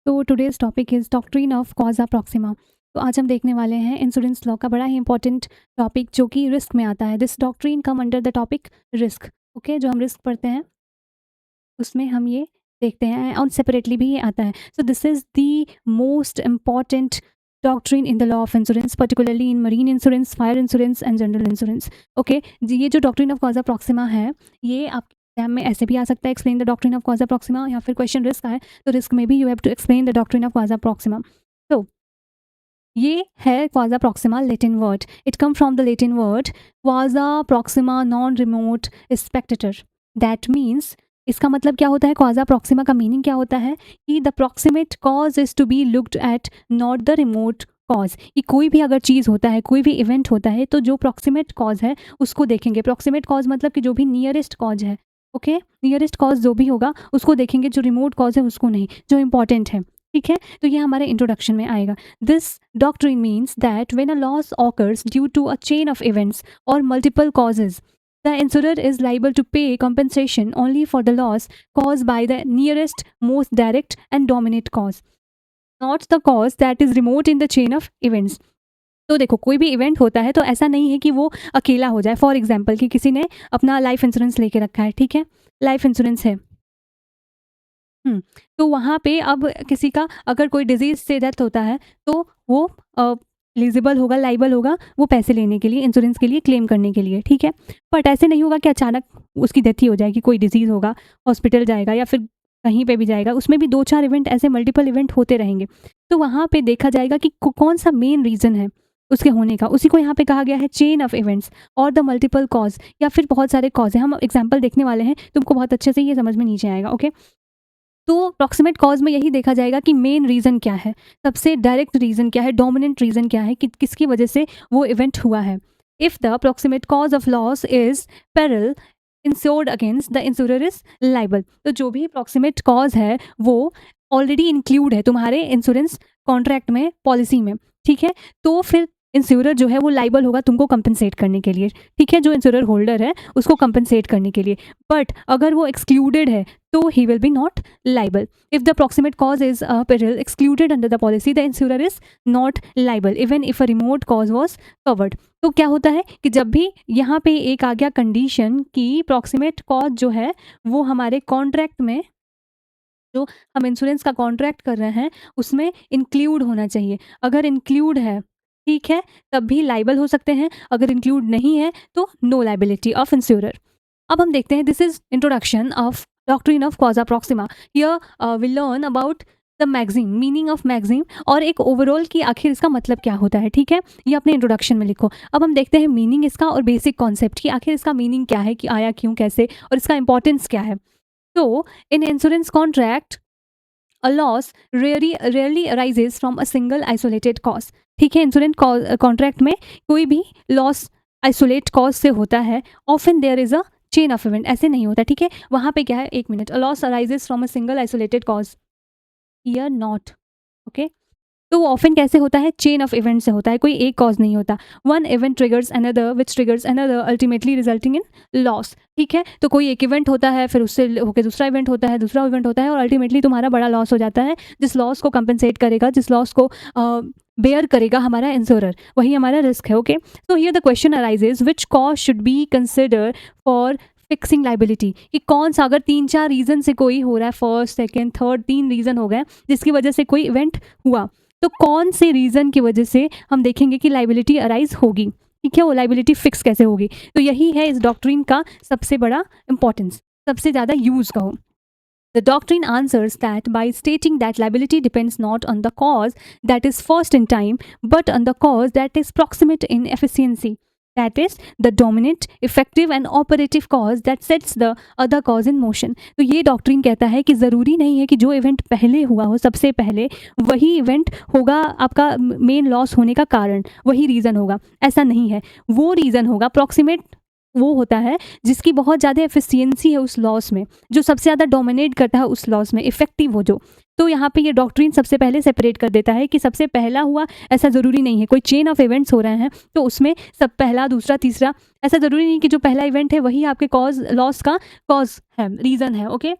तो today's topic is doctrine of causa proxima. तो आज हम देखने वाले हैं इंश्योरेंस लॉ का बड़ा ही इंपॉर्टेंट टॉपिक जो कि रिस्क में आता है। This doctrine come under the topic risk. Okay, जो हम रिस्क पढ़ते हैं उसमें हम ये देखते हैं और सेपरेटली भी ये आता है। So this is the most important doctrine in the law of insurance, particularly in marine insurance, fire insurance and general insurance. Okay, ये जो डॉक्ट्रिन ऑफ कॉज़ा प्रॉक्सिमा है, ये आपके एग्जाम में ऐसे भी आ सकता है, explain the doctrine of causa proxima, या फिर क्वेश्चन रिस्क आए तो रिस्क में भी you have to explain the doctrine of causa proxima. तो ये है causa proxima Latin word. It come from the Latin word causa proxima non remote spectator. That means इसका मतलब क्या होता है, क्वाज़ा प्रॉक्सिमा का मीनिंग क्या होता है कि the proximate cause is to be looked at, not the remote cause. कि कोई भी अगर चीज़ होता है, कोई भी इवेंट होता है, तो जो प्रॉक्सिमेट कॉज है उसको देखेंगे। प्रॉक्सिमेट कॉज मतलब कि जो भी नियरेस्ट कॉज है। ओके, नियरेस्ट कॉज जो भी होगा उसको देखेंगे, जो रिमोट कॉज है उसको नहीं, जो इंपॉर्टेंट है। ठीक है, तो ये हमारे इंट्रोडक्शन में आएगा। This doctrine means that when a loss occurs due to a chain of events or multiple causes, the insurer is liable to pay compensation only for the loss caused by the nearest, most direct and dominant cause, not the cause that is remote in the chain of events. तो देखो, कोई भी event होता है तो ऐसा नहीं है कि वो अकेला हो जाए। फॉर एग्जाम्पल कि किसी ने अपना लाइफ इंश्योरेंस लेके रखा है, ठीक है, लाइफ इंश्योरेंस है। तो वहाँ पे अब किसी का अगर कोई डिज़ीज़ से डेथ होता है तो वो एलिजिबल होगा, लायबल होगा वो पैसे लेने के लिए, इंश्योरेंस के लिए, क्लेम करने के लिए, ठीक है। बट ऐसे नहीं होगा कि अचानक उसकी डेथ ही हो जाएगी, कोई डिज़ीज़ होगा, हॉस्पिटल जाएगा या फिर कहीं पे भी जाएगा, उसमें भी 2-4 इवेंट ऐसे मल्टीपल इवेंट होते रहेंगे। तो वहाँ पे देखा जाएगा कि कौन सा मेन रीज़न है उसके होने का, उसी को यहाँ पे कहा गया है चेन ऑफ इवेंट्स और द मल्टीपल कॉज, या फिर बहुत सारे कॉज हैं। हम एग्जाम्पल देखने वाले हैं, तुमको बहुत अच्छे से ये समझ में नीचे आएगा। ओके, तो प्रॉक्सिमेट कॉज में यही देखा जाएगा कि मेन रीज़न क्या है, सबसे डायरेक्ट रीज़न क्या है, डोमिनेंट रीज़न क्या है कि किसकी वजह से वो इवेंट हुआ है। If the proximate cause of loss is peril insured against, the insurer is liable. तो जो भी प्रॉक्सिमेट कॉज है वो ऑलरेडी इंक्लूड है तुम्हारे इंश्योरेंस कॉन्ट्रैक्ट में, पॉलिसी में, ठीक है। तो फिर इंश्योरर जो है वो लाइबल होगा तुमको कंपनसेट करने के लिए, ठीक है, जो इंश्योरर होल्डर है उसको कंपनसेट करने के लिए। बट अगर वो एक्सक्लूडेड है तो he will be not liable. If the proximate cause is a peril excluded under the policy, the insurer is not liable even if a remote cause was covered. तो क्या होता है कि जब भी यहाँ पे एक आ गया कंडीशन कि proximate cause जो है वो हमारे कॉन्ट्रैक्ट में, जो हम इंश्योरेंस का कॉन्ट्रैक्ट कर रहे हैं उसमें इंक्लूड होना चाहिए। अगर इंक्लूड है, ठीक है, तब भी लाइबल हो सकते हैं, अगर इंक्लूड नहीं है तो नो लाइबिलिटी ऑफ इंश्योरर। अब हम देखते हैं, this is introduction of doctrine of causa proxima. Here we learn about the maxim, meaning of maxim, और एक ओवरऑल की आखिर इसका मतलब क्या होता है, ठीक है। ये अपने इंट्रोडक्शन में लिखो। अब हम देखते हैं मीनिंग इसका और बेसिक कॉन्सेप्ट की, आखिर इसका मीनिंग क्या है, कि आया क्यों, कैसे, और इसका इंपॉर्टेंस क्या है। तो in insurance contract a loss rarely arises from a single isolated cause, ठीक है। इंश्योरेंस कॉन्ट्रैक्ट में कोई भी लॉस आइसोलेट कॉज से होता है, often there is a chain of event, ऐसे नहीं होता, ठीक है। वहाँ पे क्या है, एक minute, a loss arises from a single isolated cause, here not. Okay, तो वो ऑफन कैसे होता है, चेन ऑफ इवेंट से होता है, कोई एक कॉज नहीं होता। One event triggers another which triggers another ultimately resulting in loss, ठीक है। तो कोई एक इवेंट होता है, फिर उससे होकर दूसरा इवेंट होता है, दूसरा इवेंट होता है, और अल्टीमेटली तुम्हारा बड़ा लॉस हो जाता है, जिस लॉस को कंपनसेट करेगा, जिस लॉस को बेयर करेगा हमारा इंश्योरर, वही हमारा रिस्क है। ओके, तो here the question arises which cause should be consider for fixing liability, कि कौन सा, अगर 3-4 रीजन से कोई हो रहा है, फर्स्ट सेकेंड थर्ड 3 रीजन हो गए जिसकी वजह से कोई इवेंट हुआ, तो कौन से रीज़न की वजह से हम देखेंगे कि लाइबिलिटी अराइज होगी, ठीक है, वो लाइबिलिटी फिक्स कैसे होगी। तो यही है इस डॉक्ट्रिन का सबसे बड़ा इंपॉर्टेंस, सबसे ज़्यादा यूज़ कहो। The doctrine answers that by stating that liability depends not on the cause that is first in time, but on the cause that is proximate in efficiency. That is the dominant, effective and operative cause that sets the other cause in motion. तो ये doctrine कहता है कि ज़रूरी नहीं है कि जो इवेंट पहले हुआ हो, सबसे पहले वही इवेंट होगा आपका मेन लॉस होने का कारण, वही रीज़न होगा, ऐसा नहीं है। वो रीज़न होगा प्रॉक्सिमेट, वो होता है जिसकी बहुत ज़्यादा एफिशिएंसी है उस लॉस में, जो सबसे ज़्यादा डोमिनेट करता है उस लॉस में, इफेक्टिव हो जो। तो यहाँ पे ये डॉक्ट्रिन सबसे पहले सेपरेट कर देता है कि सबसे पहला हुआ ऐसा ज़रूरी नहीं है, कोई चेन ऑफ इवेंट्स हो रहे हैं तो उसमें सब पहला दूसरा तीसरा, ऐसा ज़रूरी नहीं कि जो पहला इवेंट है वही आपके कॉज, लॉस का कॉज है, रीज़न है। ओके,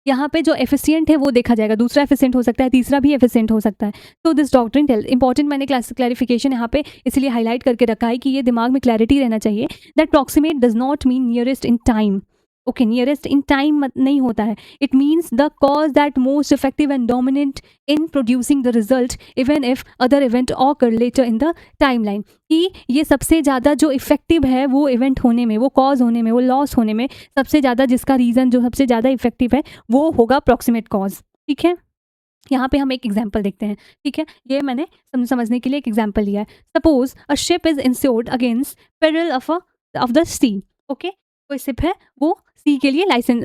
यहाँ पे जो एफिशिएंट है वो देखा जाएगा, दूसरा एफिशिएंट हो सकता है, तीसरा भी एफिशिएंट हो सकता है। तो दिस डॉक्ट्रिन टेल इंपॉर्टेंट, मैंने क्लैरिफिकेशन यहाँ पे इसलिए हाईलाइट करके रखा है कि ये दिमाग में क्लैरिटी रहना चाहिए that proximate does not mean nearest in time. Okay, nearest in time नहीं होता है, it means the cause that most effective and dominant in producing the result even if other event occur later in the timeline. कि ये सबसे ज़्यादा जो effective है वो इवेंट होने में, वो कॉज होने में, वो लॉस होने में सबसे ज़्यादा जिसका रीज़न जो सबसे ज़्यादा इफेक्टिव है वो होगा प्रॉक्सिमेट कॉज। ठीक है, यहाँ पे हम एक एग्जाम्पल देखते हैं। ठीक है, ये मैंने समझने के लिए एक एग्जाम्पल लिया है। Suppose a ship is insured against peril of the sea. Okay, कोई शिप है वो सी के लिए लाइसेंस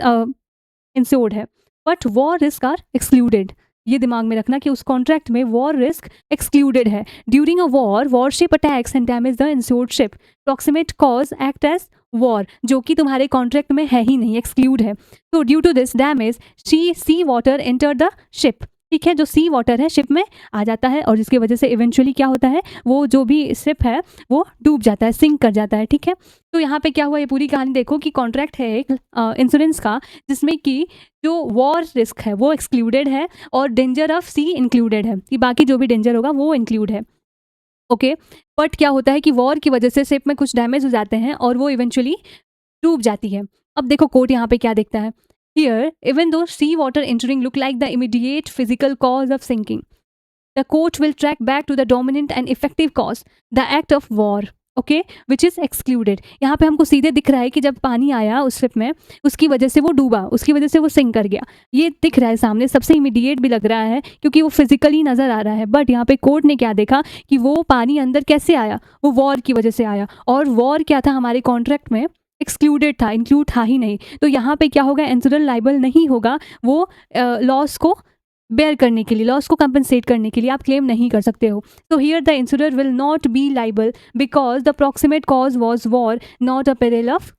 इंश्योर्ड है, but war risk are excluded. ये दिमाग में रखना कि उस कॉन्ट्रैक्ट में वॉर रिस्क एक्सक्लूडेड है। During a war ship attacks and damage the insured ship, proximate cause act as war, जो कि तुम्हारे कॉन्ट्रैक्ट में है ही नहीं, एक्सक्लूड है। तो due to this damage sea water enter the ship. ठीक है, जो सी वाटर है शिप में आ जाता है और जिसकी वजह से इवेंचुअली क्या होता है, वो जो भी शिप है वो डूब जाता है, सिंक कर जाता है। ठीक है, तो यहाँ पे क्या हुआ, ये पूरी कहानी देखो कि कॉन्ट्रैक्ट है एक इंश्योरेंस का जिसमें कि जो वॉर रिस्क है वो एक्सक्लूडेड है और डेंजर ऑफ सी इंक्लूडेड है, कि बाकी जो भी डेंजर होगा वो इंक्लूड है। ओके, बट क्या होता है कि वॉर की वजह से शिप में कुछ डैमेज हो जाते हैं और वो इवेंचुअली डूब जाती है। अब देखो कोर्ट यहाँ पे क्या देखता है, here even though sea water entering look like the immediate physical cause of sinking, the court will track back to the dominant and effective cause, the act of war. Okay, which is excluded. यहाँ पे हमको सीधे दिख रहा है कि जब पानी आया उस शिप में उसकी वजह से वो डूबा, उसकी वजह से वो सिंक कर गया, ये दिख रहा है सामने, सबसे इमीडिएट भी लग रहा है क्योंकि वो फिजिकली नज़र आ रहा है। बट यहाँ पे कोर्ट ने क्या देखा कि वो पानी अंदर कैसे आया, वो वॉर की वजह से आया, और वॉर क्या था हमारे कॉन्ट्रैक्ट में, एक्सक्लूडेड था, इंक्लूड था ही नहीं। तो यहाँ पे क्या होगा, इंश्योरर लाइबल नहीं होगा, वो लॉस को बेयर करने के लिए, लॉस को कंपनसेट करने के लिए आप क्लेम नहीं कर सकते हो। तो here the insurer will not be liable because the proximate cause was war not a peril of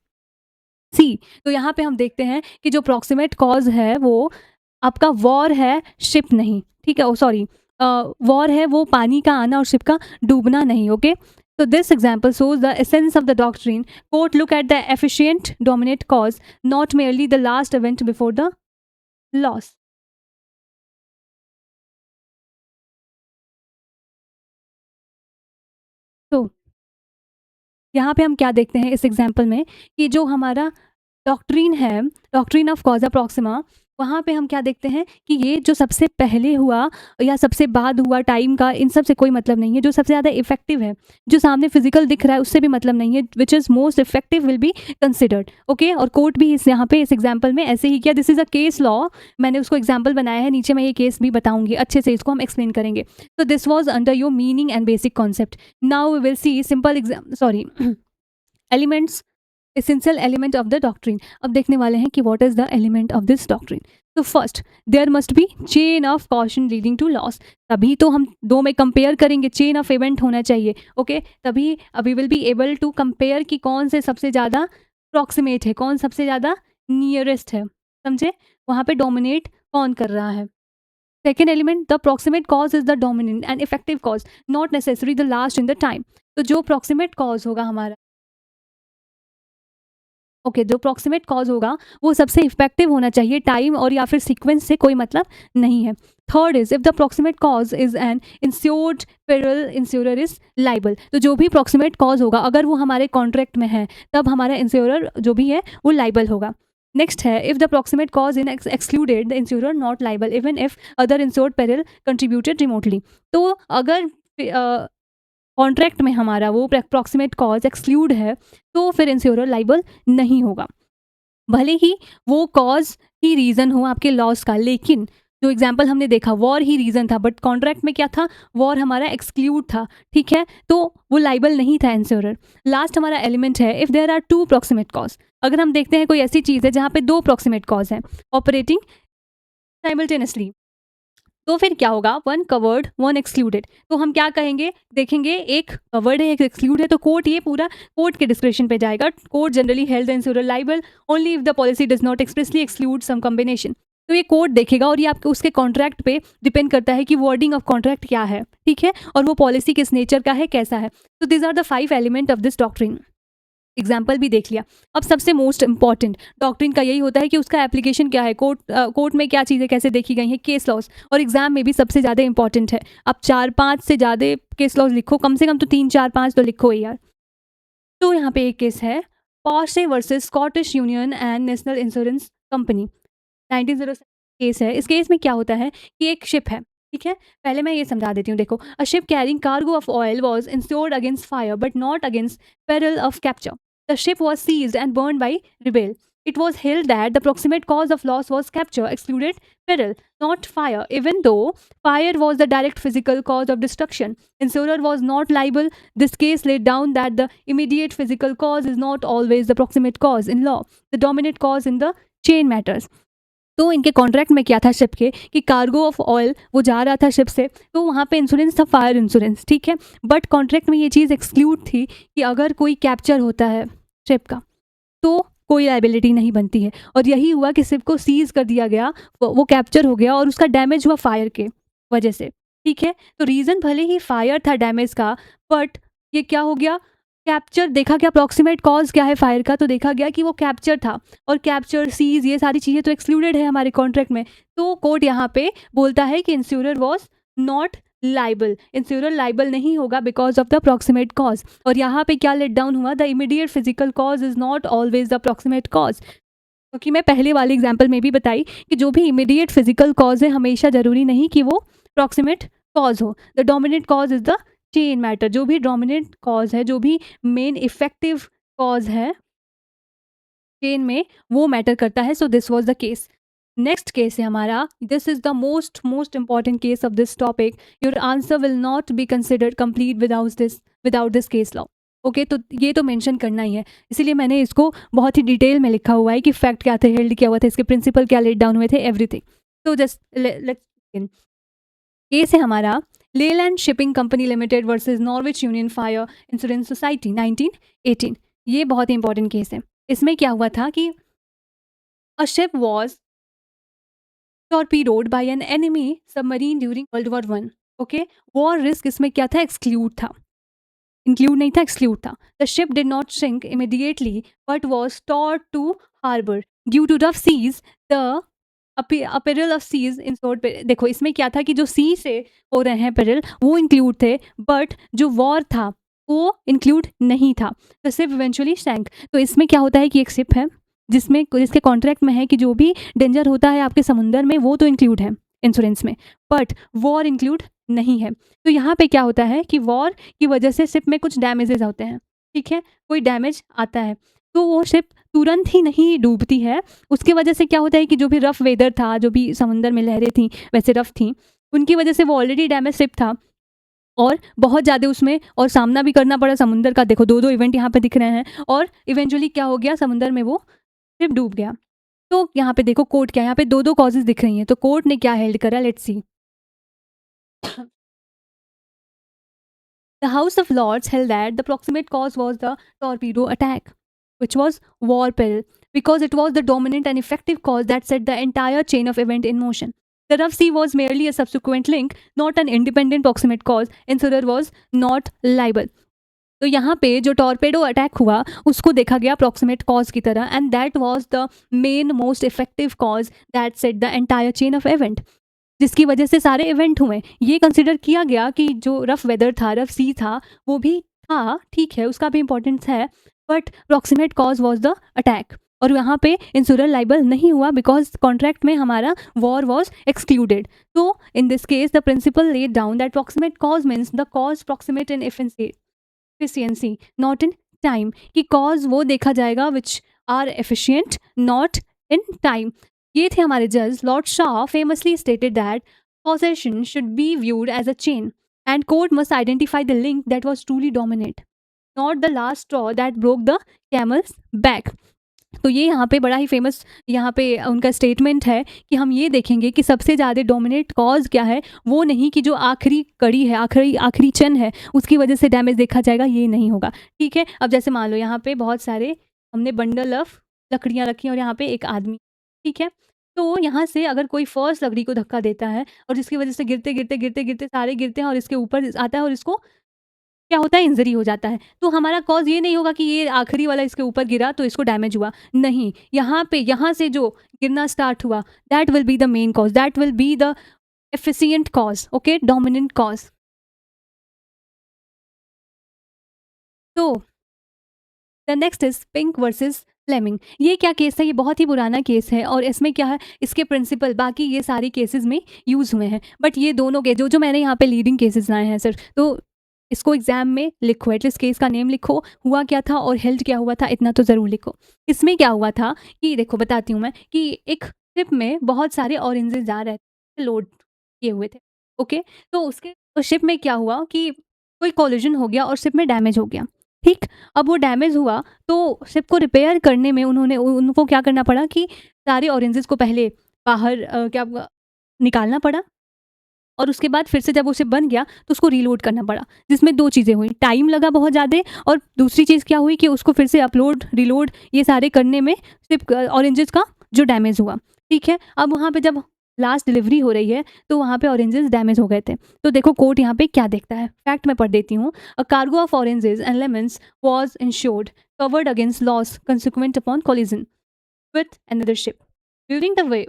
sea. तो यहाँ पे हम देखते हैं कि जो प्रॉक्सिमेट कॉज है वो आपका वॉर है, शिप नहीं। ठीक है, ओ सॉरी, वॉर है वो पानी का आना और शिप का डूबना नहीं। Okay, so this example shows the essence of the doctrine. Court look at the efficient dominant cause, not merely the last event before the loss. तो यहाँ पे हम क्या देखते हैं इस एग्जाम्पल में कि जो हमारा डॉक्ट्रीन है, डॉक्ट्रीन ऑफ कॉजा प्रॉक्सिमा, वहाँ पे हम क्या देखते हैं कि ये जो सबसे पहले हुआ या सबसे बाद हुआ टाइम का, इन सब से कोई मतलब नहीं है। जो सबसे ज़्यादा इफेक्टिव है, जो सामने फिजिकल दिख रहा है, उससे भी मतलब नहीं है। Which is most effective will be considered. Okay, और कोर्ट भी इस यहाँ पे इस एग्जाम्पल में ऐसे ही किया। This is a case law, मैंने उसको एग्जाम्पल बनाया है, नीचे मैं ये केस भी बताऊंगी, अच्छे से इसको हम एक्सप्लेन करेंगे। तो this was under your meaning and basic concept. Now we will see simple elements, essential element of the doctrine. अब देखने वाले हैं कि what is the element of this doctrine. तो first, there must be chain of causation leading to loss. तभी तो हम दो में कंपेयर करेंगे, चेन ऑफ इवेंट होना चाहिए। ओके, तभी we will be able to compare कि कौन से सबसे ज़्यादा प्रॉक्सिमेट है, कौन सबसे ज़्यादा नियरेस्ट है। समझे, वहाँ पे डोमिनेट कौन कर रहा है। Second element, the proximate cause is the dominant and effective cause, not necessary the last in the time. तो जो प्रॉक्सिमेट कॉज होगा हमारा, ओके, जो प्रॉक्सिमेट कॉज होगा वो सबसे इफेक्टिव होना चाहिए, टाइम और या फिर सीक्वेंस से कोई मतलब नहीं है। Third is if the proximate cause is an insured peril, insurer is liable. तो जो भी प्रॉक्सिमेट कॉज होगा अगर वो हमारे कॉन्ट्रैक्ट में है तब हमारा इंश्योरर जो भी है वो लाइबल होगा। नेक्स्ट है, if the proximate cause in excluded the insurer not liable even if other insured peril contributed remotely. तो अगर कॉन्ट्रैक्ट में हमारा वो प्रॉक्सिमेट कॉज एक्सक्लूड है तो फिर इंश्योरर लाइबल नहीं होगा, भले ही वो कॉज ही रीज़न हो आपके लॉस का। लेकिन जो एग्जाम्पल हमने देखा, वॉर ही रीज़न था, बट कॉन्ट्रैक्ट में क्या था, वॉर हमारा एक्सक्लूड था। ठीक है, तो वो लाइबल नहीं था इंश्योरर। लास्ट हमारा एलिमेंट है, if there are two proximate cause. अगर हम देखते हैं कोई ऐसी चीज़ है जहाँ पे दो प्रॉक्सिमेट कॉज हैं ऑपरेटिंग साइमल्टेनियसली, तो फिर क्या होगा, वन कवर्ड वन एक्सक्लूडेड। तो हम क्या कहेंगे, देखेंगे एक कवर्ड है एक एक्सक्लूड है, तो कोर्ट ये पूरा कोर्ट के डिस्क्रिप्शन पे जाएगा। Court generally held the insurer liable only if the policy does not expressly exclude some combination. तो ये कोर्ट देखेगा और ये आपके उसके कॉन्ट्रैक्ट पे डिपेंड करता है कि वर्डिंग ऑफ कॉन्ट्रैक्ट क्या है। ठीक है, और वो पॉलिसी किस नेचर का है, कैसा है। तो this are the 5 element of this doctrine. Example भी देख लिया। अब सबसे मोस्ट इम्पॉर्टेंट डॉक्ट्रिन का यही होता है कि उसका एप्लीकेशन क्या है, कोर्ट में क्या चीज़ें कैसे देखी गई हैं, केस लॉज, और एग्जाम में भी सबसे ज़्यादा इंपॉर्टेंट है। आप 4-5 से ज़्यादा केस लॉज लिखो, कम से कम तो 3-4-5 तो लिखो ही यार। तो यहाँ पे एक केस है, Porsche versus Scottish union and national insurance company, 1907 case है। इस केस में क्या होता है कि एक शिप है, ठीक है। पहले मैं ये समझा देती हूँ, देखो, a ship carrying cargo of oil was insured against fire but not against peril of capture. The ship was seized and burned by rebel. It was held that the proximate cause of loss was capture, excluded peril, not fire, even though fire was the direct physical cause of destruction. Insurer was not liable. This case laid down that the immediate physical cause is not always the proximate cause in law. The dominant cause in the chain matters. तो इनके contract में क्या था ship के कि cargo of oil वो जा रहा था शिप से, तो वहाँ पे इंश्योरेंस था, फायर इंश्योरेंस, ठीक है। बट कॉन्ट्रैक्ट में ये चीज़ एक्सक्लूड थी कि अगर कोई कैप्चर होता है शिप का तो कोई लाइबिलिटी नहीं बनती है। और यही हुआ कि शिप को सीज कर दिया गया, वो कैप्चर हो गया और उसका डैमेज हुआ फायर के वजह से, ठीक है। तो रीज़न भले ही फायर था डैमेज का, बट ये क्या हो गया, कैप्चर देखा गया। अप्रॉक्सीमेट कॉज क्या है फायर का, तो देखा गया कि वो कैप्चर था, और कैप्चर सीज ये सारी चीज़ें तो एक्सक्लूडेड है हमारे कॉन्ट्रैक्ट में। तो कोर्ट यहाँ पे बोलता है कि insurer was not liable, insurer liable नहीं होगा because of the approximate cause. और यहाँ पे क्या लेट डाउन हुआ, the immediate physical cause is not always the approximate cause, क्योंकि मैं पहले वाले एग्जाम्पल में भी बताई कि जो भी इमीडिएट फिजिकल कॉज है हमेशा जरूरी नहीं कि वो अप्रॉक्सीमेट कॉज हो। The dominant cause is the chain matter, जो भी डोमिनेंट कॉज है, जो भी मेन इफेक्टिव कॉज है चेन में, वो मैटर करता है। So this was the case. Next case है हमारा, this is the most important case of this topic. Your answer will not be considered complete without this case law. Okay, तो ये तो मेंशन करना ही है, इसीलिए मैंने इसको बहुत ही डिटेल में लिखा हुआ है कि फैक्ट क्या थे, हेल्ड क्या हुआ था, इसके प्रिंसिपल क्या लेट डाउन हुए थे, एवरीथिंग। तो जस्ट लेट्स केस है हमारा, Leyland shipping company limited versus Norwich union fire insurance society 1918। ये बहुत ही इंपॉर्टेंट केस है। इसमें क्या हुआ था कि a ship was torpedoed by an enemy submarine during World War One. Okay, war risk इसमें क्या था, एक्सक्लूड था, इंक्लूड नहीं था, एक्सक्लूड था। The ship did not sink immediately but was टॉर्ड to harbour due to rough seas. The peril of seas in short, देखो इसमें क्या था कि जो सी से हो रहे हैं पेरिल वो इंक्लूड थे, बट जो वॉर था वो इंक्लूड नहीं था। The ship eventually sank. तो इसमें क्या होता है कि एक शिप है जिसके कॉन्ट्रैक्ट में है कि जो भी डेंजर होता है आपके समुंदर में वो तो इंक्लूड है इंश्योरेंस में, बट वॉर इंक्लूड नहीं है। तो यहाँ पे क्या होता है कि वॉर की वजह से शिप में कुछ डैमेजेस होते हैं, ठीक है, कोई डैमेज आता है, तो वो शिप तुरंत ही नहीं डूबती है। उसकी वजह से क्या होता है कि जो भी रफ वेदर था, जो भी समुंदर में लहरें थी वैसे रफ थी, उनकी वजह से वो ऑलरेडी डैमेज शिप था और बहुत ज़्यादा उसमें और सामना भी करना पड़ा समुंदर का। देखो दो इवेंट यहाँ पे दिख रहे हैं, और इवेंचुअली क्या हो गया, समुंदर में वो शिप डूब गया। तो यहाँ पे देखो कोर्ट क्या है, यहाँ पे दो कॉजेज दिख रही हैं, तो कोर्ट ने क्या हेल्ड करा, let's see. The House of Lords held that the proximate cause was the torpedo attack, which was war peril, because it was the dominant and effective cause that set the entire chain of event in motion. The rough sea was merely a subsequent link, not an independent proximate cause. Insurer was not liable. तो यहाँ पे जो torpedo attack हुआ उसको देखा गया approximate cause की तरह, and that was the main most effective cause that set the entire chain of event, जिसकी वजह से सारे इवेंट हुए। ये कंसिडर किया गया कि जो रफ वेदर था, रफ सी था, वो भी था, ठीक है, उसका भी इंपॉर्टेंस है, but approximate cause was the attack. और यहाँ पे इंश्योरर लाइबल नहीं हुआ बिकॉज कॉन्ट्रैक्ट में हमारा वॉर वॉज एक्सक्लूडेड। तो in this case the principle laid down that proximate cause means the cause proximate in efficiency, not in time, कि cause वो देखा जाएगा which are efficient not in time. ये थे हमारे जज। Lord Shaw famously stated that causation should be viewed as a chain and court must identify the link that was truly dominant, not the last straw that broke the camel's back. तो ये यहाँ पे बड़ा ही famous यहाँ पे उनका statement है कि हम ये देखेंगे कि सबसे ज़्यादा डोमिनेट कॉज क्या है, वो नहीं कि जो आखिरी कड़ी है, आखिरी चन है, उसकी वजह से डैमेज देखा जाएगा, ये नहीं होगा, ठीक है। अब जैसे मान लो यहाँ पे बहुत सारे हमने बंडल ऑफ लकड़ियाँ रखी और यहाँ पे एक आदमी, ठीक है, तो यहाँ से अगर कोई फर्स्ट लकड़ी को धक्का देता है और जिसकी वजह से गिरते गिरते गिरते गिरते सारे गिरते हैं और इसके ऊपर आता है और इसको क्या होता है, इंजरी हो जाता है। तो हमारा कॉज ये नहीं होगा कि ये आखिरी वाला इसके ऊपर गिरा तो इसको डैमेज हुआ, नहीं, यहाँ से जो गिरना स्टार्ट हुआ, that will be the main cause, that will be the efficient cause, okay, dominant cause. तो the next is Pink versus Fleming. ये क्या केस है, ये बहुत ही पुराना केस है और इसमें क्या है, इसके प्रिंसिपल बाकी ये सारे केसेस में यूज हुए हैं, बट ये दोनों के जो जो मैंने यहाँ पे लीडिंग केसेस लाए हैं सर, तो इसको एग्जाम में लिखो, एटलीस्ट केस का नेम लिखो, हुआ क्या था और हेल्ड क्या हुआ था, इतना तो ज़रूर लिखो। इसमें क्या हुआ था कि देखो बताती हूँ मैं, कि एक शिप में बहुत सारे ऑरेंजेस जा रहे थे, लोड किए हुए थे, ओके। तो उसके शिप में क्या हुआ कि कोई कोलिजन हो गया और शिप में डैमेज हो गया, ठीक। अब वो डैमेज हुआ तो शिप को रिपेयर करने में उनको क्या करना पड़ा कि सारे ऑरेंजेस को पहले बाहर निकालना पड़ा, और उसके बाद फिर से जब वो शिप बन गया तो उसको रीलोड करना पड़ा, जिसमें दो चीज़ें हुई, टाइम लगा बहुत ज़्यादा, और दूसरी चीज़ क्या हुई कि उसको फिर से अपलोड रिलोड ये सारे करने में शिप ऑरेंजेस का जो डैमेज हुआ, ठीक है। अब वहाँ पे जब लास्ट डिलीवरी हो रही है तो वहाँ पे ऑरेंजेस डैमेज हो गए थे। तो देखो कोर्ट यहाँ पे क्या देखता है, फैक्ट मैं पढ़ देती हूँ। A cargo of oranges and lemons was insured, covered against loss consequent upon collision with another ship. During the way,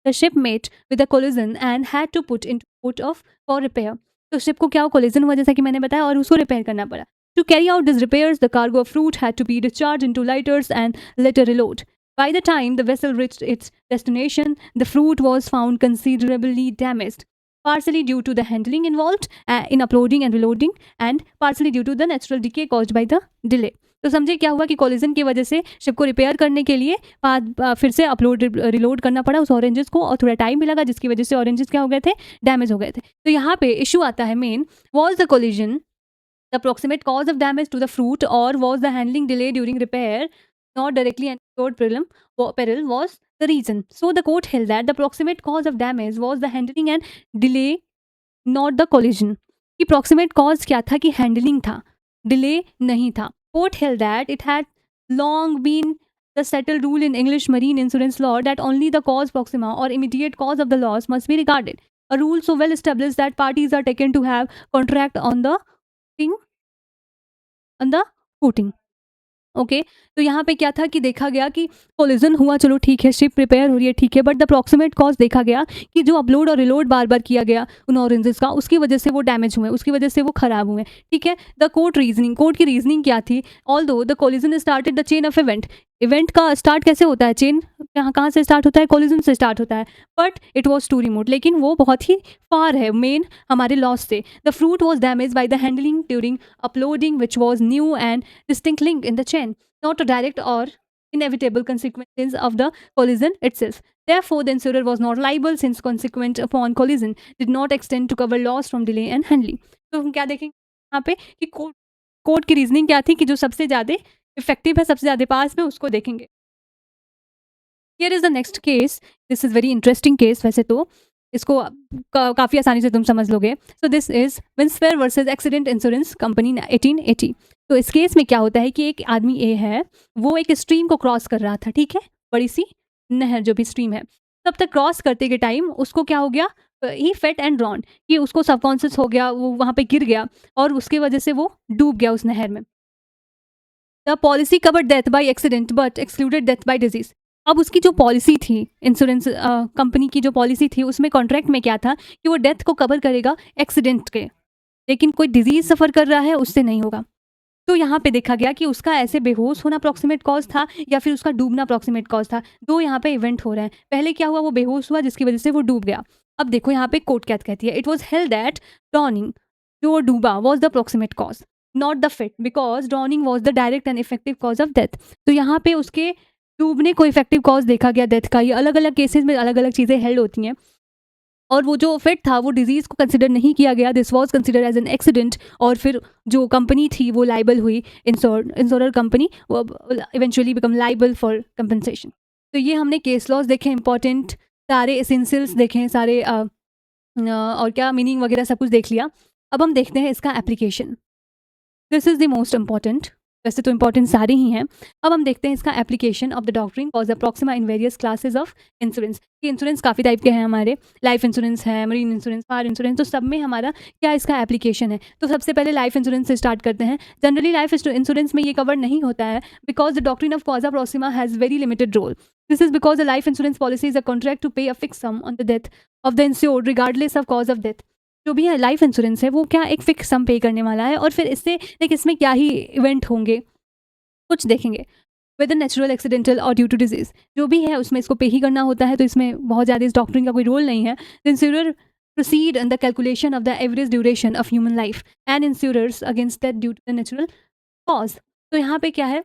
the ship met with a collision and had to put into port of for repair. तो ship को क्या collision हुआ जैसा कि मैंने बताया और उसको रिपेयर करना पड़ा. To carry out these repairs, the cargo of fruit had to be discharged into lighters and later reload. By the time the vessel reached its destination, the fruit was found considerably damaged, partially due to the handling involved in uploading and reloading, and partially due to the natural decay caused by the delay. तो समझे क्या हुआ कि collision की वजह से ship को repair करने के लिए फिर से अपलोड रिलोड करना पड़ा उस ऑरेंजेस को, और थोड़ा टाइम भी लगा जिसकी वजह से ऑरेंजेस क्या हो गए थे, डैमेज हो गए थे. तो यहाँ पे इशू आता है main, was the collision the approximate cause of damage to the fruit, or was the handling delay during repair not directly ensured peril was the reason. So the court held that the approximate cause of damage was the handling and delay, not the collision. कि proximate cause क्या था कि handling था, delay नहीं था. Court held that it had long been the settled rule in English marine insurance law that only the cause proxima or immediate cause of the loss must be regarded. A rule so well established that parties are taken to have contract on the thing on the footing. Okay. तो यहाँ पे क्या था कि देखा गया कि collision हुआ, चलो ठीक है, शिप रिपेयर हो रही है, ठीक है, बट द अप्रॉक्सीमेट कॉज देखा गया कि जो अपलोड और रिलोड बार बार किया गया उन ऑरेंजेस का, उसकी वजह से वो डैमेज हुए, उसकी वजह से वो खराब हुए, ठीक है. द कोर्ट की रीजनिंग क्या थी, ऑल दो the collision started the chain of event का स्टार्ट कैसे होता है, चेन कहाँ से स्टार्ट होता है, कोलिजन से स्टार्ट होता है, but it was too remote, लेकिन वो बहुत ही फार है मेन हमारे लॉस से. The fruit was damage by the handling during uploading which was new and distinct link in the chain, not a direct or inevitable consequences of the collision itself. Therefore, the insurer was not liable since consequent upon collision did not extend to cover loss from delay and handling. तो हम क्या देखेंगे यहाँ पे कि court की reasoning क्या थी कि जो सबसे ज़्यादा इफेक्टिव है, सबसे ज़्यादा पास में, उसको देखेंगे. Here is the next case. This is very interesting case. वैसे तो इसको काफ़ी आसानी से तुम समझ लोगे. So this is Winspear versus Accident Insurance Company 1880. तो इस केस में क्या होता है कि एक आदमी ए है, वो एक स्ट्रीम को क्रॉस कर रहा था, ठीक है, बड़ी सी नहर जो भी स्ट्रीम है. तब तक क्रॉस करते के टाइम उसको क्या हो गया, ही फेट एंड ड्रॉन, कि उसको सबकॉन्शियस हो गया, वो वहाँ पे गिर गया और उसकी वजह से वो डूब गया उस नहर में. The policy covered death by accident but excluded death by disease. अब उसकी जो पॉलिसी थी, इंश्योरेंस कंपनी की जो पॉलिसी थी, उसमें कॉन्ट्रैक्ट में क्या था कि वो डेथ को कवर करेगा एक्सीडेंट के, लेकिन कोई डिजीज सफ़र कर रहा है उससे नहीं होगा. तो यहाँ पे देखा गया कि उसका ऐसे बेहोश होना अप्रॉक्सीमेट कॉज था या फिर उसका डूबना अप्रॉक्सीमेट कॉज था. दो यहाँ पे इवेंट हो रहे हैं. पहले क्या हुआ, वो बेहोश हुआ जिसकी वजह से वो डूब गया. अब देखो यहाँ पे कोर्ट क्या कहती है, it was held that drowning, जो डूबा, was the approximate cause not the fit, because drowning was the direct and effective cause of death. तो यहाँ पे उसके डूबने को इफेक्टिव कॉज देखा गया डेथ का. ये अलग अलग केसेस में अलग अलग चीज़ें हेल्ड होती हैं. और वो जो फिट था वो डिजीज़ को कंसिडर नहीं किया गया, this was consider as an accident. और फिर जो कंपनी थी वो लाइबल हुई, इंश्योरर कंपनी, वो eventually become liable for compensation. तो ये हमने केस लॉज देखे, इंपॉर्टेंट सारे एसेंशियल्स देखें, सारे और क्या मीनिंग वगैरह सब कुछ देख लिया. अब हम देखते हैं इसका application. This is the most important. वैसे तो इंपॉर्टेंट सारे ही हैं। अब हम देखते हैं इसका application of the doctrine cause Proxima in various classes of insurance. ये इंश्योरेंस काफ़ी टाइप के हैं हमारे, लाइफ इंश्योरेंस है, मरीन इंश्योरेंस, कार इंश्योरेंस, तो सब में हमारा क्या इसका एप्लीकेशन है। तो सबसे पहले लाइफ इंश्योरेंस से स्टार्ट करते हैं। जनरली लाइफ इंश्योरेंस में ये कवर नहीं होता है because the doctrine of causa proxima has very limited role. This is because the life insurance policy is a contract to pay a fix sum on the death of the insured regardless of cause of death. जो भी है life insurance है वो क्या एक fix सम पे करने वाला है, और फिर इससे लाइक इसमें क्या ही इवेंट होंगे कुछ देखेंगे, वेदर नेचुरल, एक्सीडेंटल और ड्यू टू डिजीज, जो भी है उसमें इसको पे ही करना होता है। तो इसमें बहुत ज़्यादा इस डॉक्ट्रिन का कोई रोल नहीं है। The insurer proceed in the calculation of the average duration of human life and insurers against that due to the natural cause। तो यहाँ पे क्या है,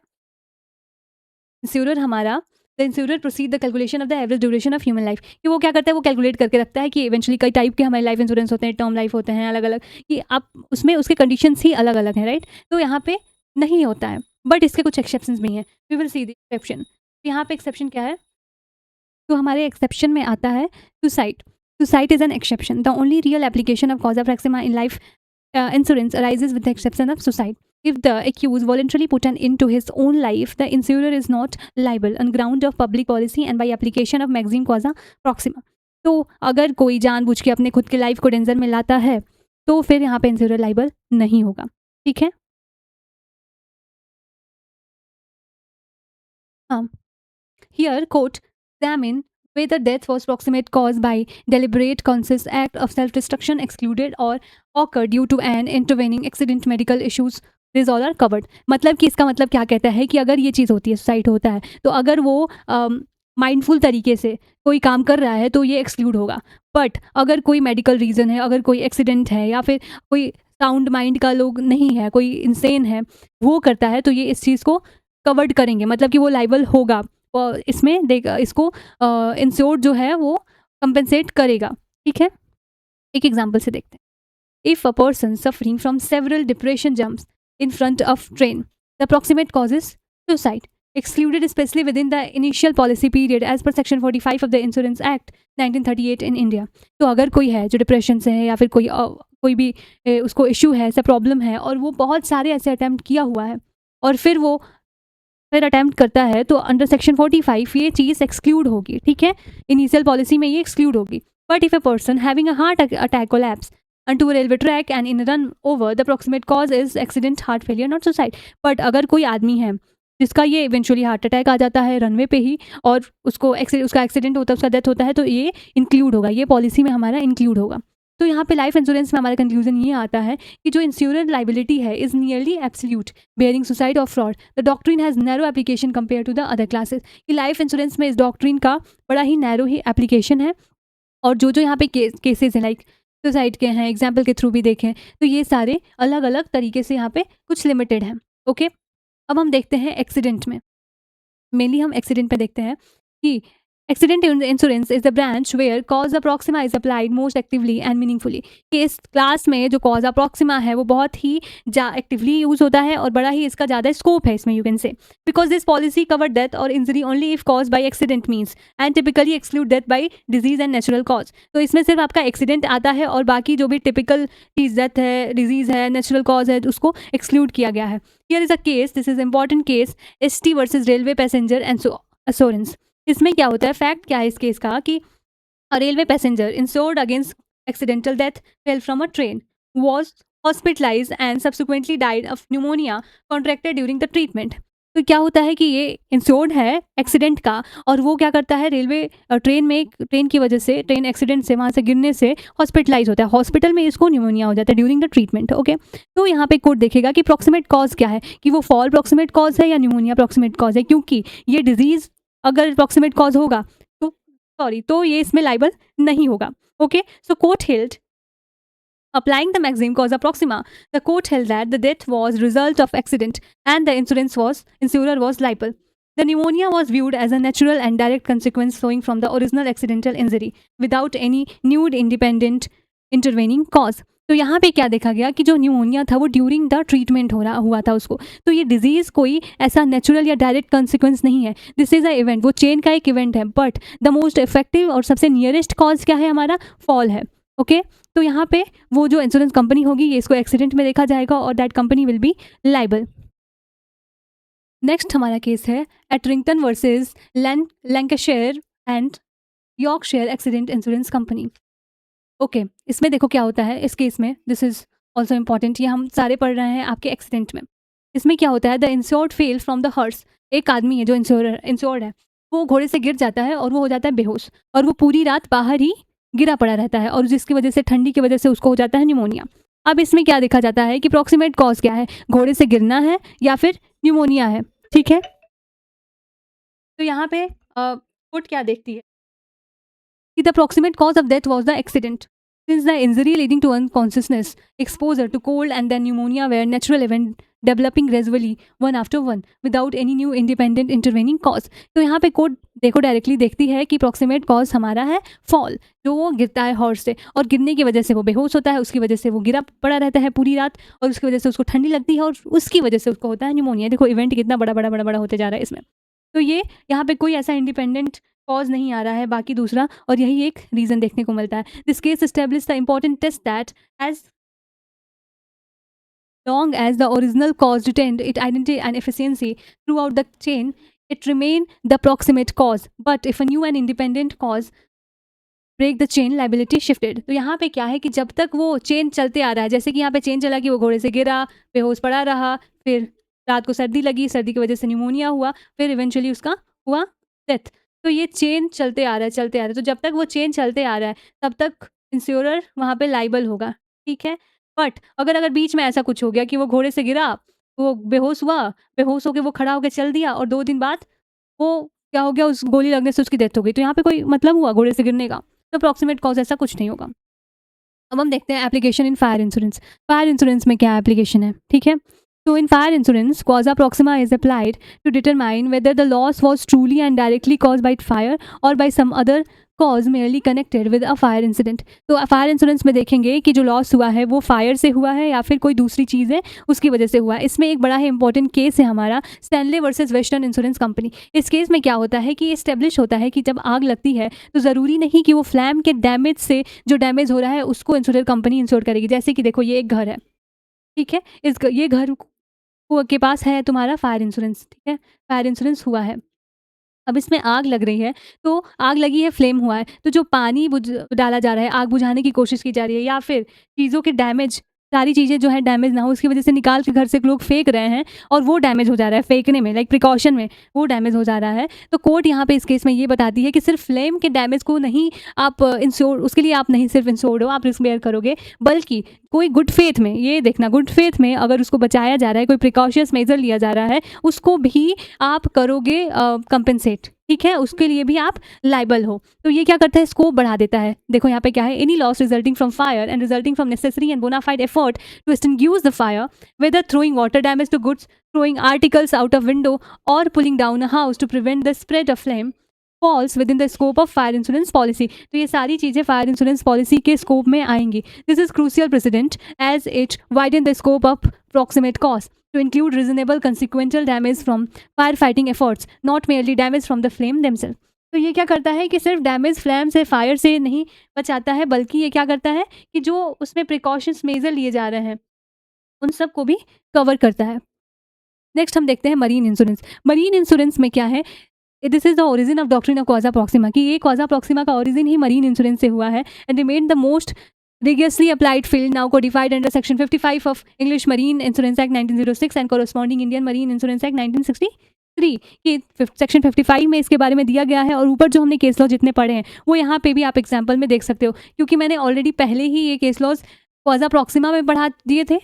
इंश्योरर हमारा the insurer proceed the calculation of the average duration of human life, कि वो क्या करता है, वो कैलकुलेट करके रखता है कि इवेंचुअली कई टाइप के हमारे लाइफ इंश्योरेंस होते हैं, टर्म लाइफ होते हैं अलग अलग, कि आप उसमें उसके कंडीशंस ही अलग अलग हैं, राइट। तो यहाँ पे नहीं होता है, बट इसके कुछ एक्सेप्शंस भी हैं। We will see the exception. यहाँ पे एक्सेप्शन क्या है, तो हमारे एक्सेप्शन में आता है suicide. Suicide is an exception. The only real application of causa Proxima in life insurance arises with the exception of suicide. If the accused voluntarily put an end to his own life, the insurer is not liable on ground of public policy and by application of maxim causa proxima। तो अगर कोई जानबूझ के अपने खुद के life को danger में लाता है तो फिर यहाँ पे इंश्योरर लाइबल नहीं होगा, ठीक है। हाँ, here court examine whether death was proximate cause by deliberate conscious act of self-destruction excluded or occurred due to an intervening accident, medical issues, these all are covered। मतलब कि इसका मतलब क्या कहता है कि अगर ये चीज़ होती है, सुसाइड होता है, तो अगर वो माइंडफुल तरीके से कोई काम कर रहा है तो ये एक्सक्लूड होगा। बट अगर कोई मेडिकल रीज़न है, अगर कोई एक्सीडेंट है या फिर कोई साउंड माइंड का लोग नहीं है, कोई इंसेन है, वो करता है, तो ये इस चीज़ को कवर्ड करेंगे, मतलब कि वो लाइबल होगा। और इसमें देख इसको इंश्योर्ड जो है वो कंपेंसेट करेगा, ठीक है। एक एग्जांपल से देखते हैं। If a person suffering from several depression jumps in front of train, the approximate causes suicide excluded especially within the initial policy period as per section 45 of the Insurance Act 1938 in India। तो अगर कोई है जो depression से है या फिर कोई भी उसको इशू है, ऐसा प्रॉब्लम है, और वो बहुत सारे ऐसे अटैम्प्ट किया हुआ है और फिर अटैम्प्ट करता है, तो अंडर सेक्शन 45 ये चीज़ एक्सक्लूड होगी, ठीक है। इनिशियल पॉलिसी में ये एक्सक्लूड होगी। But if a person having a heart attack collapse onto a railway track and in a run over, the approximate cause is accident, heart failure, not suicide। But अगर कोई आदमी है जिसका ये eventually heart attack आ जाता है runway पे ही, और उसका एक्सीडेंट होता है, उसका डेथ होता है, तो ये इंक्लूड होगा, ये पॉलिसी में हमारा इंक्लूड होगा। तो यहाँ पे लाइफ इंश्योरेंस में हमारा कंक्लूजन ये आता है कि जो इंश्योरेंस लाइबिलिटी है is nearly absolute barring suicide और fraud. The doctrine has narrow application compare to the other classes. कि लाइफ इंश्योरेंस में इस डॉक्ट्रिन का बड़ा ही नैरो ही एप्लीकेशन है, और जो यहाँ पे केसेस हैं लाइक सुसाइड के हैं, एग्जाम्पल के थ्रू भी देखें, तो ये सारे अलग अलग तरीके से यहाँ पे कुछ लिमिटेड हैं, ओके। अब हम देखते हैं एक्सीडेंट में, मेनली हम एक्सीडेंट पे देखते हैं कि accident insurance is the branch where cause proxima is applied most actively and meaningfully. कि इस क्लास में जो कॉज प्रॉक्सिमा है वो बहुत ही एक्टिवली यूज होता है और बड़ा ही इसका ज़्यादा स्कोप है इसमें, you can say, because this policy cover death और injury only if cause by accident means and typically exclude death by disease and natural cause. तो इसमें सिर्फ आपका एक्सीडेंट आता है और बाकी जो भी टिपिकल चीज़, डेथ है, डिजीज़ है, नेचुरल कॉज है, उसको एक्सक्लूड किया गया है। Here is a case, this is important case, ST versus railway passenger and assurance. इसमें क्या होता है, फैक्ट क्या है इस केस का, कि a railway passenger insured against accidental death fell from a train was hospitalized and subsequently died of pneumonia contracted during the treatment। तो क्या होता है कि ये इंश्योर्ड है एक्सीडेंट का, और वो क्या करता है, रेलवे ट्रेन की वजह से, ट्रेन एक्सीडेंट से, वहाँ से गिरने से हॉस्पिटलाइज होता है, हॉस्पिटल में इसको न्यूमोनिया हो जाता है ड्यूरिंग द ट्रीटमेंट, ओके। तो यहाँ पे कोर्ट देखेगा कि प्रॉक्सिमेट कॉज क्या है, कि वो फॉल प्रॉक्सिमेट कॉज है या न्यूमोनिया प्रॉक्सिमेट कॉज है, क्योंकि ये डिजीज अगर प्रॉक्सिमेट कॉज होगा तो ये इसमें लाइबल नहीं होगा, okay. So court held, applying the maxim causa proxima, the court held that the death was result of accident and the insurer was liable। The pneumonia was viewed as a natural and direct consequence flowing from the original accidental injury without any new independent intervening cause। तो यहाँ पे क्या देखा गया कि जो pneumonia था वो ड्यूरिंग द ट्रीटमेंट हुआ था उसको, तो ये डिजीज़ कोई ऐसा नेचुरल या डायरेक्ट कॉन्सिक्वेंस नहीं है, दिस इज़ अ इवेंट, वो चेन का एक इवेंट है। बट द मोस्ट इफेक्टिव और सबसे नियरेस्ट कॉज क्या है, हमारा फॉल है, ओके। तो यहाँ पे वो जो इंश्योरेंस कंपनी होगी ये इसको एक्सीडेंट में देखा जाएगा और that company will be liable. Next हमारा केस है Etherington versus Lancashire and Yorkshire accident insurance company. Okay, इसमें देखो क्या होता है इस केस में, दिस इज ऑल्सो इम्पॉर्टेंट, ये हम सारे पढ़ रहे हैं आपके एक्सीडेंट में। इसमें क्या होता है, the insured fell from the horse, एक आदमी है जो इंश्योर्ड है, वो घोड़े से गिर जाता है और वो हो जाता है बेहोश, और वो पूरी रात बाहर ही गिरा पड़ा रहता है, और जिसकी वजह से ठंडी की वजह से उसको हो जाता है निमोनिया। अब इसमें क्या देखा जाता है कि प्रॉक्सिमेट कॉज क्या है, घोड़े से गिरना है या फिर न्यूमोनिया है, ठीक है। तो यहाँ पे कोर्ट क्या देखती है कि the proximate cause of death was the accident. Since the injury leading to unconsciousness, exposure to cold and then pneumonia were natural event developing gradually one after one without any new independent intervening cause. तो यहाँ पे court देखो directly देखती है कि proximate cause हमारा है fall, जो वो गिरता है हॉर्स से, और गिरने की वजह से वो बेहोश होता है, उसकी वजह से वो गिरा पड़ा रहता है पूरी रात, और उसकी वजह से उसको ठंडी लगती है, और उसकी वजह से उसको होता है न्यूमोनिया। देखो इवेंट कितना बड़ा बड़ा बड़ा बड़ा होते जा रहा है इसमें। तो ये यहाँ पे कोई ऐसा इंडिपेंडेंट कॉज नहीं आ रहा है बाकी दूसरा, और यही एक रीजन देखने को मिलता है। This case establish the important test that as long as the original cause retained it identity and efficiency throughout the chain, it remain the proximate cause, but if a new and independent cause break the chain liability shifted. तो यहाँ पे क्या है कि जब तक वो chain चलते आ रहा है, जैसे कि यहाँ पे चेन चला कि वो घोड़े से गिरा, बेहोश पड़ा रहा, फिर रात को सर्दी लगी, सर्दी की वजह से निमोनिया हुआ, फिर इवेंचुअली उसका हुआ डेथ। तो ये चेन चलते आ रहा है चलते आ रहा है, तो जब तक वो चेन चलते आ रहा है तब तक इंश्योरर वहाँ पे लाइबल होगा, ठीक है। बट अगर अगर बीच में ऐसा कुछ हो गया कि वो घोड़े से गिरा, वो बेहोश हुआ, बेहोश होकर वो खड़ा होकर चल दिया, और 2 दिन बाद वो क्या हो गया, उस गोली लगने से उसकी डेथ हो गई, तो यहाँ पे कोई मतलब हुआ घोड़े से गिरने का? तो अप्रॉक्सीमेट कॉज ऐसा कुछ नहीं होगा। अब हम देखते हैं application in fire insurance. Fire insurance में क्या एप्लीकेशन है, ठीक है। तो in fire insurance causa proxima is applied to determine whether the loss was truly and directly caused by fire or by some other cause merely connected with a fire incident। तो fire insurance में देखेंगे कि जो loss हुआ है वो fire से हुआ है या फिर कोई दूसरी चीज़ है उसकी वजह से हुआ है। इसमें एक बड़ा ही इंपॉर्टेंट केस है हमारा Stanley versus western insurance company. इस केस में क्या होता है कि इस्टेब्लिश होता है कि जब आग लगती है तो ज़रूरी नहीं कि वो फ्लैम के डैमेज से जो डैमेज हो रहा है उसको इंश्योर कंपनी इंश्योर करेगी। जैसे कि देखो ये एक घर है, ठीक है, ये घर के पास है तुम्हारा फायर इंश्योरेंस, ठीक है, फायर इंश्योरेंस हुआ है। अब इसमें आग लग रही है, तो आग लगी है, फ्लेम हुआ है, तो जो पानी डाला जा रहा है, आग बुझाने की कोशिश की जा रही है, या फिर चीज़ों के डैमेज, सारी चीज़ें जो है डैमेज ना हो उसकी वजह से निकाल के घर से लोग फेंक रहे हैं, और वो डैमेज हो जा रहा है फेंकने में, लाइक प्रिकॉशन में वो डैमेज हो जा रहा है। तो कोर्ट यहाँ पे इस केस में ये बताती है कि सिर्फ फ्लेम के डैमेज को नहीं आप इंश्योर, उसके लिए आप नहीं सिर्फ इंश्योर्ड हो, आप रिस्क बेयर करोगे, बल्कि कोई गुड फेथ में, ये देखना गुड फेथ में अगर उसको बचाया जा रहा है, कोई प्रिकॉशियस मेजर लिया जा रहा है, उसको भी आप करोगे कंपेंसेट, ठीक है, उसके लिए भी आप लाइबल हो। तो ये क्या करता है, स्कोप बढ़ा देता है। देखो यहाँ पे क्या है, any loss resulting from fire and resulting from necessary and bona fide effort to extinguish the fire, whether throwing water damage to goods, throwing articles out of window, or pulling down a house to prevent the spread of flame, falls within the scope of fire insurance policy। तो ये सारी चीज़ें fire insurance policy के scope में आएंगी। This is crucial precedent as it widen the scope of proximate cause to include reasonable consequential damage from firefighting efforts, not merely damage from the flame themselves। तो ये क्या करता है कि सिर्फ डैमेज फ्लैम से, फायर से नहीं बचाता है, बल्कि ये क्या करता है कि जो उसमें प्रिकॉशंस मेजर लिए जा रहे हैं उन सब को भी कवर करता है। नेक्स्ट हम देखते हैं मरीन इंश्योरेंस। मरीन इंश्योरेंस में क्या है, this is the origin of doctrine of causa Proxima, कि ये कॉजा प्रॉक्सिमा का ओरिजिन ही मरीन इंश्योरेंस से हुआ है, and remain the most rigorously applied field, now codified under section 55 of English Marine Insurance Act 1906 and corresponding Indian Marine Insurance Act 1963 कि section 55 में इसके बारे में दिया गया है। और ऊपर जो हमने केस लॉ जितने पढ़े हैं वो यहाँ पे भी आप एग्जाम्पल में देख सकते हो, क्योंकि मैंने ऑलरेडी पहले ही ये केस लॉज कॉजा प्रॉक्सिमा में पढ़ा दिए थे,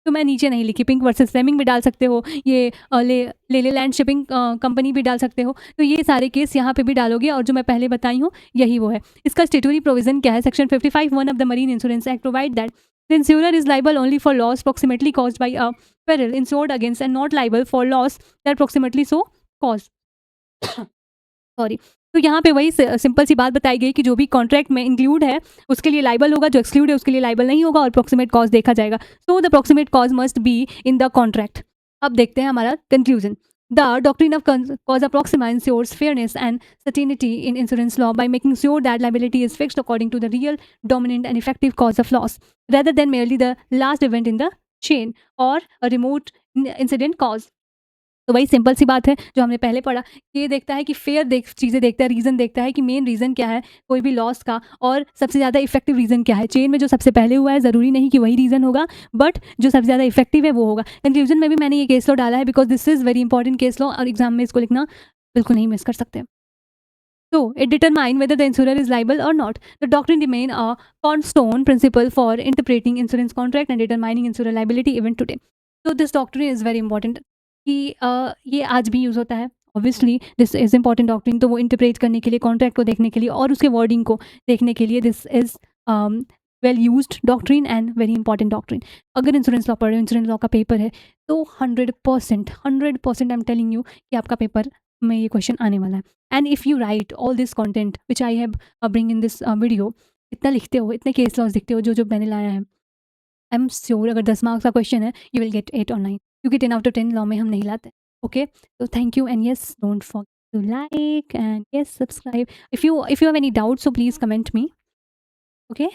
तो मैं नीचे नहीं लिखी। पिंक वर्सेस फ्लेमिंग भी डाल सकते हो, ये ले लैंड शिपिंग कंपनी भी डाल सकते हो, तो ये सारे केस यहाँ पे भी डालोगे, और जो मैं पहले बताई हूँ यही वो है। इसका स्टेटूरी प्रोविजन क्या है, section 55(1) of the marine insurance act provide that the insurer is liable only for loss proximately caused by a peril insured against and not liable for loss that proximately so caused। Sorry. तो यहाँ पे वही simple सी बात बताई गई कि जो भी कॉन्ट्रैक्ट में इंक्लूड है उसके लिए लाइबल होगा, जो एक्सक्लूड है उसके लिए लाइबल नहीं होगा, और प्रॉक्सिमेट कॉज देखा जाएगा। So the proximate cause must be in the contract. अब देखते हैं हमारा conclusion. The doctrine of causa proxima ensures fairness and certainty in insurance law by making sure that liability is fixed according to the real, dominant, and effective cause of loss, rather than merely the last event in the chain or a remote incident cause। तो वही simple सी बात है जो हमने पहले पढ़ा कि ये देखता है कि फेयर चीज़ें देखता है, रीज़न देखता है कि मेन रीज़न क्या है कोई भी लॉस का और सबसे ज़्यादा इफेक्टिव रीज़न क्या है। चेन में जो सबसे पहले हुआ है ज़रूरी नहीं कि वही रीज़न होगा, बट जो सबसे ज़्यादा इफेक्टिव है वो होगा। कंक्लूजन में भी मैंने ये केस लॉ डाला है because this is very important case law और एग्जाम में इसको लिखना बिल्कुल नहीं मिस कर सकते। So it determines whether the insurer is liable or not. The doctrine remain a cornerstone principle for interpreting insurance contract and determining insurer liability even today. So this doctrine is very important. कि ये आज भी use होता है। Obviously this is important doctrine, तो वो interpret करने के लिए, कॉन्ट्रैक्ट को देखने के लिए और उसके वर्डिंग को देखने के लिए this is well used doctrine and very important doctrine. अगर इंश्योरेंस लॉ पढ़ो, इंश्योरेंस लॉ का पेपर है तो 100% आई एम टेलिंग यू कि आपका पेपर में ये क्वेश्चन आने वाला है। And if you right all this content which I have bring in this video, इतना लिखते हो, इतने केस लॉज लिखते हो जो मैंने लाया है, आई एम श्योर अगर 10 मार्क्स का क्वेश्चन है यू विल गेट 8 और 9, क्योंकि 10 आउट ऑफ 10 लॉ में हम नहीं लाते। Okay, so thank you and yes, don't forget to like and yes, subscribe. If you have any doubts, so please comment me. Okay.